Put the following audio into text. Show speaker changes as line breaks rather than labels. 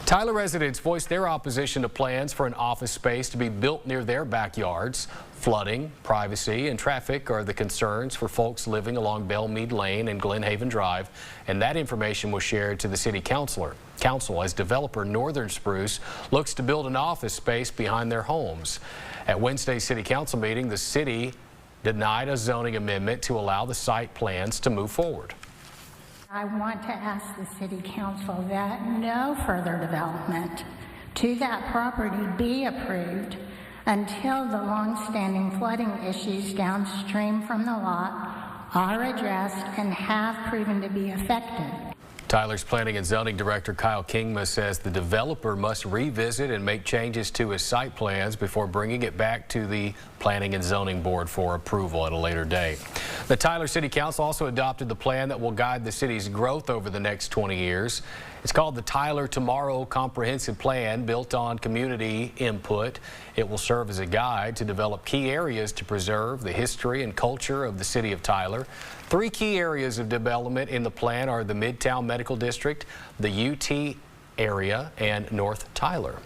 Tyler residents voiced their opposition to plans for an office space to be built near their backyards. Flooding, privacy, and traffic are the concerns for folks living along Bellmead Lane and Glen Haven Drive, and that information was shared to the City Council as developer Northern Spruce looks to build an office space behind their homes. At Wednesday's City Council meeting, the city denied a zoning amendment to allow the site plans to move forward.
I want to ask the City Council that no further development to that property be approved until the long-standing flooding issues downstream from the lot are addressed and have proven to be effective.
Tyler's Planning and Zoning Director Kyle Kingma says the developer must revisit and make changes to his site plans before bringing it back to the Planning and Zoning Board for approval at a later date. The Tyler City Council also adopted the plan that will guide the city's growth over the next 20 years. It's called the Tyler Tomorrow Comprehensive Plan, built on community input. It will serve as a guide to develop key areas to preserve the history and culture of the city of Tyler. 3 key areas of development in the plan are the Midtown Medical District, the UT area, and North Tyler.